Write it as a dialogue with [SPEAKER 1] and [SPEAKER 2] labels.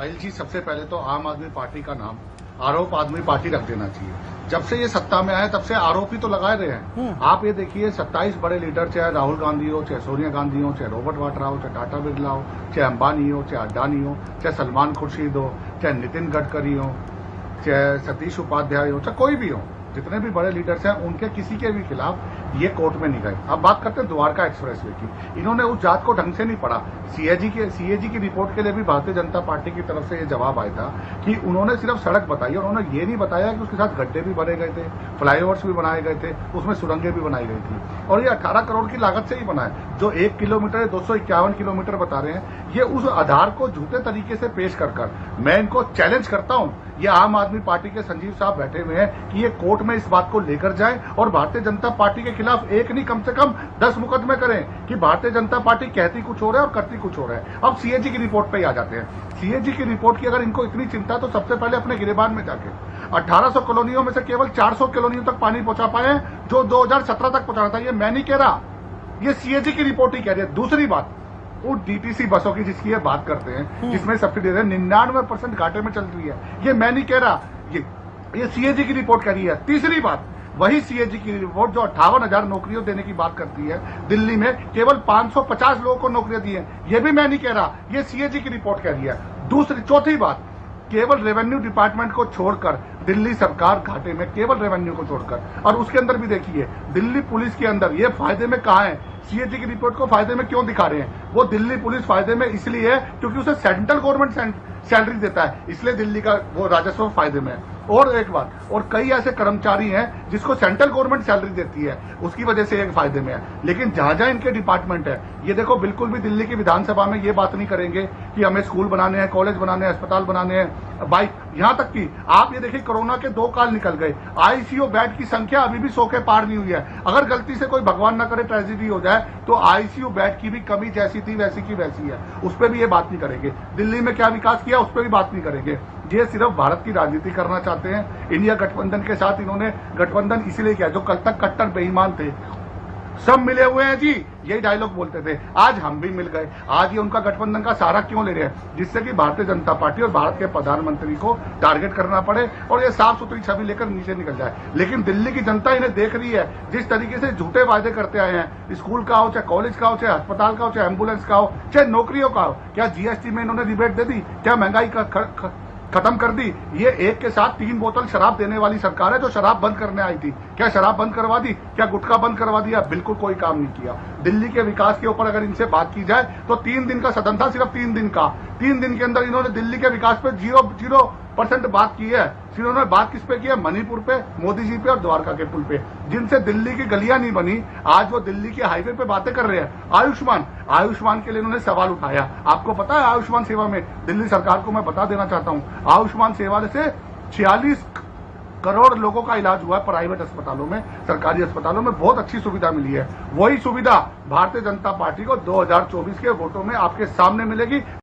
[SPEAKER 1] साहिल जी, सबसे पहले तो आम आदमी पार्टी का नाम आरोप आदमी पार्टी रख देना चाहिए। जब से ये सत्ता में आए तब से आरोप ही तो लगाए रहे हैं। आप ये देखिए 27 बड़े लीडर, चाहे राहुल गांधी हो, चाहे सोनिया गांधी हो, चाहे रॉबर्ट वाड्रा हो, चाहे टाटा बिरला हो, चाहे अंबानी हो, चाहे अडानी हो, चाहे सलमान खुर्शीद हो, चाहे नितिन गडकरी हो, चाहे सतीश उपाध्याय हो, चाहे कोई भी हो, जितने भी बड़े लीडर्स हैं उनके किसी के भी खिलाफ ये कोर्ट में नहीं गए। अब बात करते हैं द्वारका एक्सप्रेसवे की। इन्होंने उस जांच को ढंग से नहीं पढ़ा। सीएजी की रिपोर्ट के लिए भी भारतीय जनता पार्टी की तरफ से ये जवाब आया था कि उन्होंने सिर्फ सड़क बताई, उन्होंने ये नहीं बताया कि उसके साथ गड्ढे भी भरे गए थे, फ्लाईओवर्स भी बनाए गए थे, उसमें सुरंगें भी बनाई गई थी, और ये 18 करोड़ की लागत से ही बना है। जो 1 किलोमीटर 251 किलोमीटर बता रहे हैं, ये उस आधार को झूठे तरीके से पेश कर मैं इनको चैलेंज करता हूं। ये आम आदमी पार्टी के संजीव साहब बैठे हुए हैं कि ये कोर्ट में इस बात को लेकर जाएं और भारतीय जनता पार्टी के खिलाफ एक नहीं कम से कम 10 मुकदमे करें कि भारतीय जनता पार्टी कहती कुछ हो रहा है और करती कुछ हो रहा है। अब सीएजी की रिपोर्ट पे ही आ जाते हैं। सीएजी की रिपोर्ट की अगर इनको इतनी चिंता तो सबसे पहले अपने गिरेबान में जाके 1800 कॉलोनियों में से केवल 400 कॉलोनियों तक पानी पहुंचा पाए, जो 2017 तक पहुंचाना था। ये मैं नहीं कह रहा, ये सीएजी की रिपोर्ट ही कह रही है। दूसरी बात, वो डीटीसी बसों की जिसकी ये बात करते हैं, जिसमें सब्सिडी दे रहे हैं, 99% घाटे में चल रही है। ये मैं नहीं कह रहा, ये सीएजी की रिपोर्ट कह रही है। तीसरी बात, वही सीएजी की रिपोर्ट जो 58,000 नौकरियों देने की बात करती है, दिल्ली में केवल 550 लोगों को नौकरियां दी हैं, ये भी मैं नहीं कह रहा, ये सीएजी की रिपोर्ट कह रही है। चौथी बात, केवल रेवेन्यू डिपार्टमेंट को छोड़कर दिल्ली सरकार घाटे में, केवल रेवेन्यू को छोड़कर। और उसके अंदर भी देखिए दिल्ली पुलिस के अंदर ये फायदे में कहां है? सीएजी की रिपोर्ट को फायदे में क्यों दिखा रहे हैं? वो दिल्ली पुलिस फायदे में इसलिए है क्योंकि उसे सेंट्रल गवर्नमेंट सैलरी देता है, इसलिए दिल्ली का वो राजस्व फायदे में है। और एक बात, और कई ऐसे कर्मचारी हैं जिसको सेंट्रल गवर्नमेंट सैलरी देती है, उसकी वजह से एक फायदे में है। लेकिन जहां जहां इनके डिपार्टमेंट है, ये देखो बिल्कुल भी दिल्ली की विधानसभा में ये बात नहीं करेंगे कि हमें स्कूल बनाने हैं, कॉलेज बनाने हैं, अस्पताल बनाने हैं, बाइक, यहां तक कि आप ये देखिए कोरोना के 2 काल निकल गए, आईसीयू बेड की संख्या अभी भी 100 के पार नहीं हुई है। अगर गलती से कोई भगवान ना करे ट्रेजेडी हो जाए तो आईसीयू बेड की भी कमी जैसी थी वैसी की वैसी है, उस पर भी ये बात नहीं करेंगे। दिल्ली में क्या विकास किया उस पर भी बात नहीं करेंगे। ये सिर्फ भारत की राजनीति करना चाहते हैं। इंडिया गठबंधन के साथ इन्होंने गठबंधन इसलिए किया, जो कल तक कट्टर बेईमान थे सब मिले हुए हैं जी, यही डायलॉग बोलते थे, आज हम भी मिल गए। आज ये उनका गठबंधन का सहारा क्यों ले रहे हैं? जिससे कि भारतीय जनता पार्टी और भारत के प्रधानमंत्री को टारगेट करना पड़े और ये साफ सुथरी छवि लेकर नीचे निकल जाए। लेकिन दिल्ली की जनता इन्हें देख रही है, जिस तरीके से झूठे वायदे करते आए हैं, स्कूल का हो, चाहे कॉलेज का हो, चाहे अस्पताल का हो, चाहे एम्बुलेंस का हो, चाहे नौकरियों का हो। क्या जीएसटी में इन्होंने रिबेट दे दी? क्या महंगाई का खत्म कर दी? ये एक के साथ 3 बोतल शराब देने वाली सरकार है जो शराब बंद करने आई थी। क्या शराब बंद करवा दी? क्या गुटखा बंद करवा दिया? बिल्कुल कोई काम नहीं किया। दिल्ली के विकास के ऊपर अगर इनसे बात की जाए तो 3 दिन का सदन था, सिर्फ 3 दिन का। 3 दिन के अंदर इन्होंने दिल्ली के विकास पे 0% बात की है। फिर उन्होंने बात किस पे की है? मणिपुर पे, मोदी जी पे और द्वारका के पुल पे, जिनसे दिल्ली की गलियां नहीं बनी। आज वो दिल्ली के हाईवे पे बातें कर रहे हैं। आयुष्मान के लिए उन्होंने सवाल उठाया। आपको पता है आयुष्मान सेवा में, दिल्ली सरकार को मैं बता देना चाहता हूं, आयुष्मान सेवा से 46 करोड़ लोगों का इलाज हुआ है प्राइवेट अस्पतालों में, सरकारी अस्पतालों में बहुत अच्छी सुविधा मिली है। वही सुविधा भारतीय जनता पार्टी को 2024 के वोटों में आपके सामने मिलेगी।